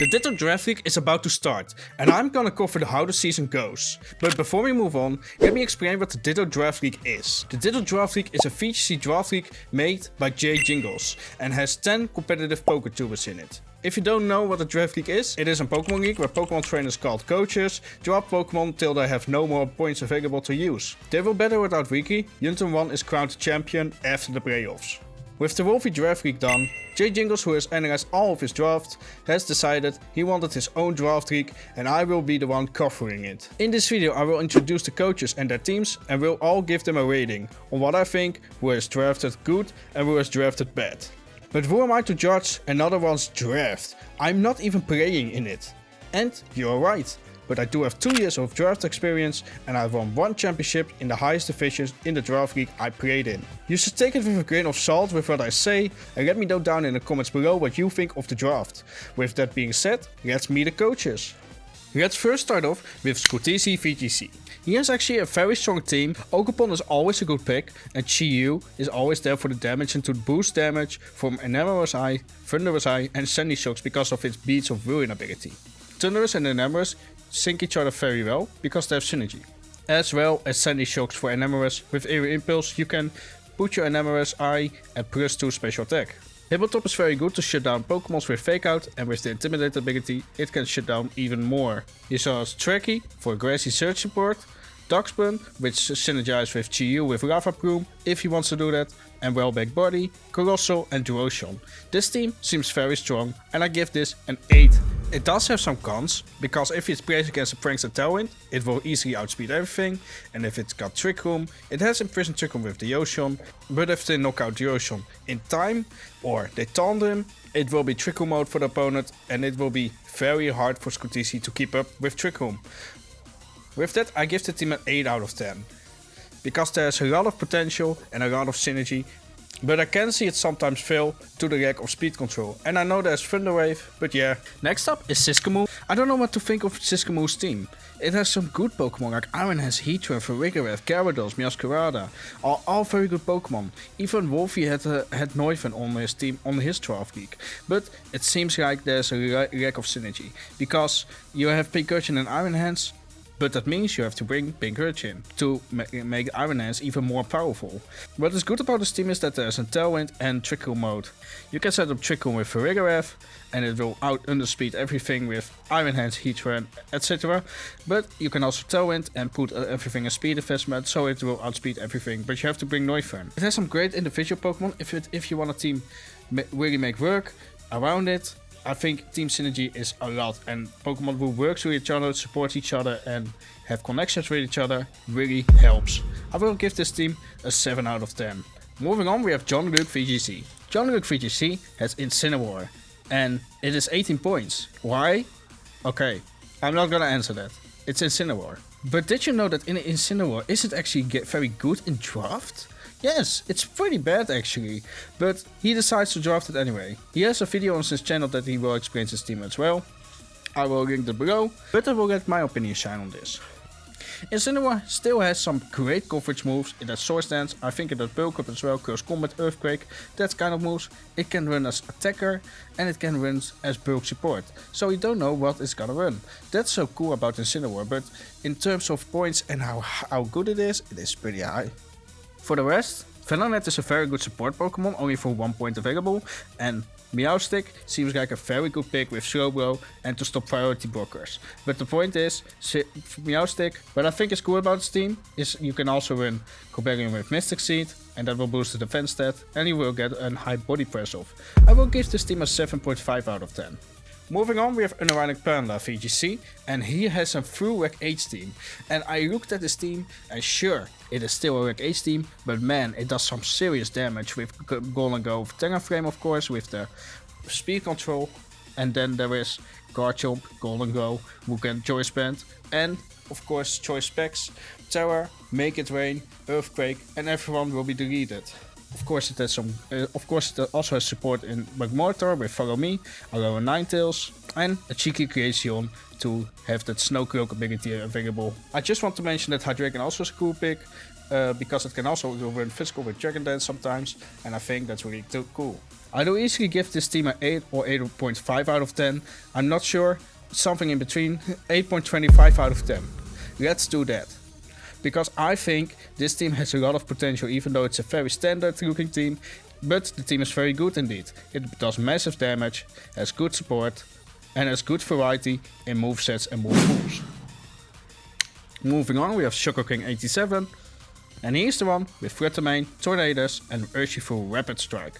The Ditto Draft League is about to start, and I'm gonna cover how the season goes. But before we move on, let me explain what the Ditto Draft League is. The Ditto Draft League is a VGC draft league made by Jingles and has 10 competitive PokéTubers in it. If you don't know what a draft league is, it is a Pokemon league where Pokemon trainers called coaches draft Pokemon till they have no more points available to use. They will battle it out weekly until one is crowned champion after the playoffs. With the Wolfie Draft League done, Jingles, who has analyzed all of his drafts, has decided he wanted his own draft league and I will be the one covering it. In this video I will introduce the coaches and their teams and will all give them a rating on what I think who has drafted good and who has drafted bad. But who am I to judge another one's draft? I'm not even playing in it. And you're right. But I do have 2 years of draft experience and I've won 1 championship in the highest divisions in the draft league I played in. You should take it with a grain of salt with what I say and let me know down in the comments below what you think of the draft. With that being said, let's meet the coaches. Let's first start off with LukeVGC. He has actually a very strong team. Ogerpon is always a good pick and Chi-Yu is always there for the damage and to boost damage from Enamorous Eye, Thunderous Eye and Sandy Shocks because of its Beads of Ruin ability. Thunderous and Enamorous sync each other very well because they have synergy. As well as Sandy Shocks for Enamorous. With Aerial Impulse you can put your Enamorous Eye at +2 special attack. Hippotop is very good to shut down Pokemons with Fake Out and with the Intimidate ability it can shut down even more. You saw Tracky for Grassy Surge support, Darkspun which synergizes with Chi-Yu with Lava Plume if he wants to do that, and Wellback Body, Colossal and Duotion. This team seems very strong and I give this an 8. It does have some cons, because if it's plays against a Prankster Tailwind, it will easily outspeed everything, and if it's got Trick Room, it has imprisoned Trick Room with the Ocean, but if they knock out the Ocean in time, or they taunt him, it will be Trick Room mode for the opponent, and it will be very hard for LukeVGC to keep up with Trick Room. With that, I give the team an 8 out of 10, because there's a lot of potential and a lot of synergy, but I can see it sometimes fail to the lack of speed control. And I know there's Thunder Wave, but yeah. Next up is Siskamoo. I don't know what to think of Siskamoo's team. It has some good Pokemon like Ironhead, Heatran, Farigiraf, Gyarados, Meowscarada. All very good Pokemon. Even Wolfie had Noivern on his team on his draft league. But it seems like there's a lack of synergy. Because you have Pincurchin and Ironhands. But that means you have to bring Pincurchin to make Ironhands even more powerful. What is good about this team is that there's a Tailwind and Trick Room mode. You can set up Trick Room with Farigiraf and it will underspeed everything with Ironhands, Heatran, etc. But you can also Tailwind and put everything in speed investment so it will outspeed everything. But you have to bring Noivern. It has some great individual Pokemon if you want a team really make work around it. I think team synergy is a lot and Pokemon who works with each other, support each other and have connections with each other really helps. I will give this team a 7 out of 10. Moving on, we have LukeVGC. LukeVGC has Incineroar and it is 18 points. Why? Okay, I'm not gonna answer that. It's Incineroar. But did you know that in Incineroar is it actually very good in draft? Yes, it's pretty bad actually, but he decides to draft it anyway. He has a video on his channel that he will explain his team as well. I will link it below, but I will let my opinion shine on this. Incineroar still has some great coverage moves. It has Swords Dance, I think it has Bulk Up as well, Curse Combat, Earthquake, that kind of moves. It can run as attacker and it can run as bulk support. So you don't know what it's gonna run. That's so cool about Incineroar, but in terms of points and how good it is pretty high. For the rest, Venonat is a very good support Pokemon, only for 1 point available, and Meowstic seems like a very good pick with Slow Blow and to stop priority blockers. But the point is, Meowstic, what I think is cool about this team is you can also run Cobalion with Mystic Seed, and that will boost the defense stat, and you will get a high body press off. I will give this team a 7.5 out of 10. Moving on, we have Unburdened Grafaiais, and he has a full Rec H team. And I looked at this team, and sure, it is still a Rec H team, but man, it does some serious damage with Golden Go, Terra Frame of course, with the speed control. And then there is Garchomp, Golden Go, who can Choice Band, and of course Choice Specs, Terror, Make It Rain, Earthquake, and everyone will be deleted. Of course, it has some. It also has support in Magmortar with Follow Me, Alola Ninetales, and a cheeky creation to have that Snow Cloak ability available. I just want to mention that Hydreigon also is a cool pick, because it can also run physical with Dragon Dance sometimes, and I think that's really too cool. I do easily give this team an 8 or 8.5 out of 10. I'm not sure, something in between, 8.25 out of 10. Let's do that. Because I think this team has a lot of potential, even though it's a very standard looking team. But the team is very good indeed. It does massive damage, has good support, and has good variety in movesets and move pools. Moving on, we have Sugar King 87. And he's the one with Fluttermane, Tornadoes and Urshifu Rapid Strike.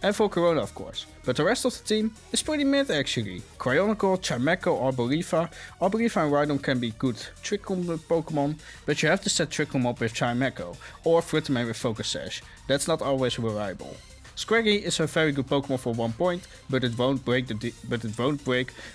And for Corona of course. But the rest of the team is pretty mid actually. Cryonicle, Chimecho, Arbolifa. Arbolifa and Rhydon can be good Trick Room Pokemon, but you have to set Trick Room up with Chimecho or Fluttermane with Focus Sash. That's not always reliable. Scraggy is a very good Pokemon for 1 point, but it won't break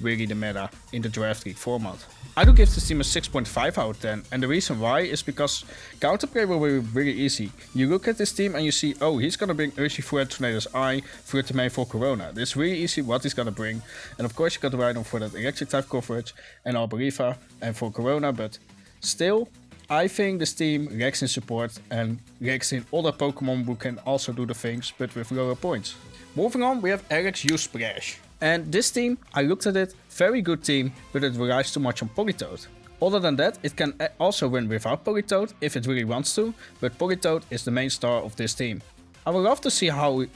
really the meta in the Draft League format. I do give this team a 6.5 out of 10, and the reason why is because counterplay will be really easy. You look at this team and you see, oh, he's gonna bring Urshifu and Tornado's Eye, Fluttermane for Corona. It's really easy what he's gonna bring, and of course you got Rhydon for that electric type coverage, and Arbolifa and for Corona, but still, I think this team lacks in support and lacks in other Pokemon who can also do the things, but with lower points. Moving on, we have Alex U-Splash. And this team, I looked at it, very good team, but it relies too much on Politoed. Other than that, it can also win without Politoed if it really wants to, but Politoed is the main star of this team. I would love to see how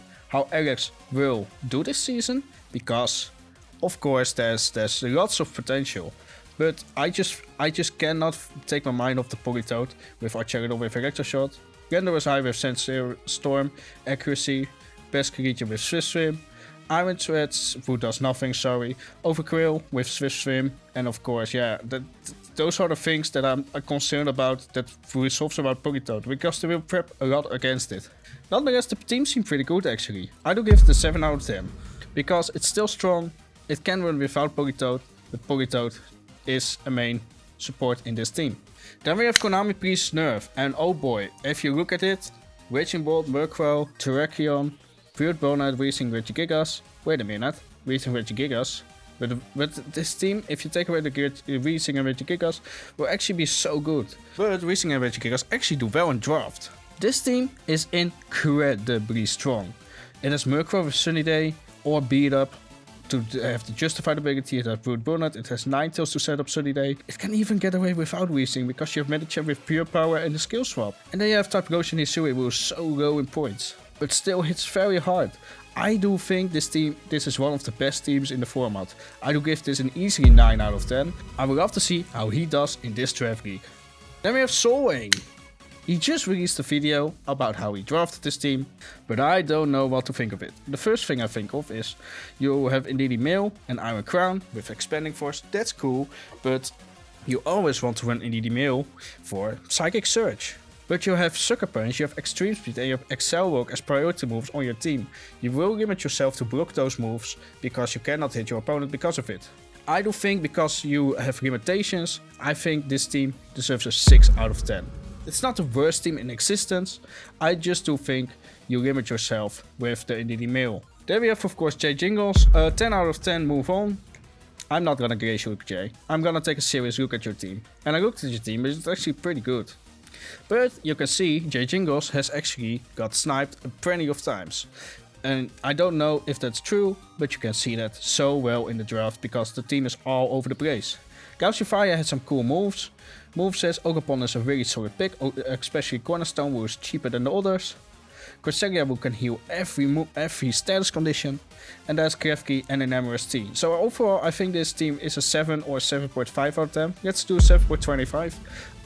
Alex will do this season, because of course there's lots of potential. But I just cannot take my mind off the Politoed with Archerodon with Electroshot, Glendaris High with Sandshrew Storm, Accuracy, Pescaridia with Swift Swim, Iron Threads, who does nothing, sorry, Overqwil with Swift Swim, and of course, yeah, those are the things that I'm concerned about that resolves about Politoed, because they will prep a lot against it. Nonetheless, the team seemed pretty good actually. I do give it a 7 out of 10, because it's still strong, it can run without Politoed, but Politoed is a main support in this team. Then we have Konami Priest Nerf, and oh boy, if you look at it, Raging Bolt, Murkrow, Terrakion, Weird Bonite, Weezing, Regigigas, wait a minute, Weezing, Regigigas, but this team, if you take away the Weezing and Regigigas, will actually be so good. But Weezing and Regigigas actually do well in draft. This team is incredibly strong. It has Murkrow with Sunny Day, or Beat Up, to have the justified ability. It has Brute Bonnet, it has Ninetales to set up Sunny Day. It can even get away without Weezing because you have Medicham with Pure Power and the skill swap. And then you have Type Ghost and Hisui, who is so low in points, but still hits very hard. I do think this is one of the best teams in the format. I do give this an easily 9 out of 10. I would love to see how he does in this draft league. Then we have Solwayne. He just released a video about how he drafted this team, but I don't know what to think of it. The first thing I think of is you have Indeedee Male and Iron Crown with Expanding Force, that's cool, but you always want to run Indeedee Male for Psychic Surge. But you have Sucker Punch, you have Extreme Speed and you have Excel Walk as priority moves on your team. You will limit yourself to block those moves because you cannot hit your opponent because of it. I do think because you have limitations, I think this team deserves a 6 out of 10. It's not the worst team in existence, I just do think you limit yourself with the Indeedee Male. Then we have of course Jingles, 10 out of 10, move on. I'm not gonna grace you, Jay. I'm gonna take a serious look at your team. And I looked at your team, but it's actually pretty good. But you can see Jingles has actually got sniped plenty of times. And I don't know if that's true, but you can see that so well in the draft because the team is all over the place. Gaussifier has some cool moves. Move says Ogapon is a really solid pick, especially Cornerstone, who is cheaper than the others. Corsaria, who can heal every status condition. And there's Krefki and Enamorous T. So overall, I think this team is a 7 or 7.5 out of 10. Let's do 7.25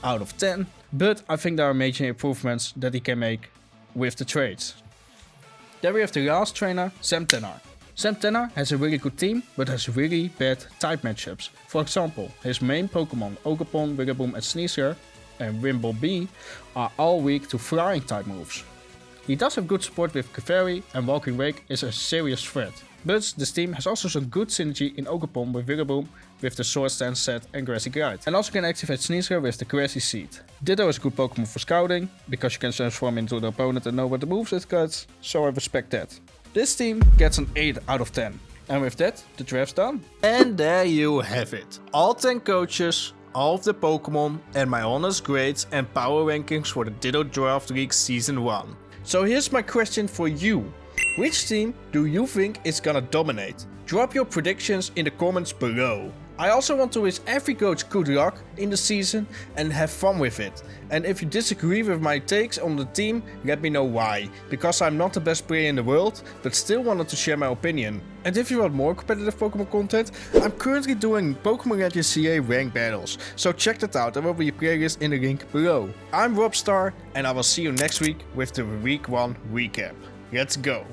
out of 10. But I think there are major improvements that he can make with the trades. Then we have the last trainer, Samtenar. Samtenar has a really good team, but has really bad type matchups. For example, his main Pokemon, Ogapon, Wigaboom and Sneasler, and Wimbleby, are all weak to flying type moves. He does have good support with Clefairy, and Walking Wake is a serious threat. But this team has also some good synergy in Ogapon with Wigaboom, with the Sword Stance set and Grassy Glide. And also can activate Sneasler with the Grassy Seed. Ditto is a good Pokemon for scouting, because you can transform into the opponent and know what the moves it cuts, so I respect that. This team gets an 8 out of 10. And with that, the draft's done. And there you have it. All 10 coaches, all of the Pokemon, and my honest grades and power rankings for the Ditto Draft League Season 1. So here's my question for you. Which team do you think is gonna dominate? Drop your predictions in the comments below. I also want to wish every coach good luck in the season and have fun with it. And if you disagree with my takes on the team, let me know why. Because I'm not the best player in the world, but still wanted to share my opinion. And if you want more competitive Pokemon content, I'm currently doing Pokemon Legends CA ranked battles. So check that out, there will be a playlist in the link below. I'm Robstar and I will see you next week with the Week 1 recap. Let's go!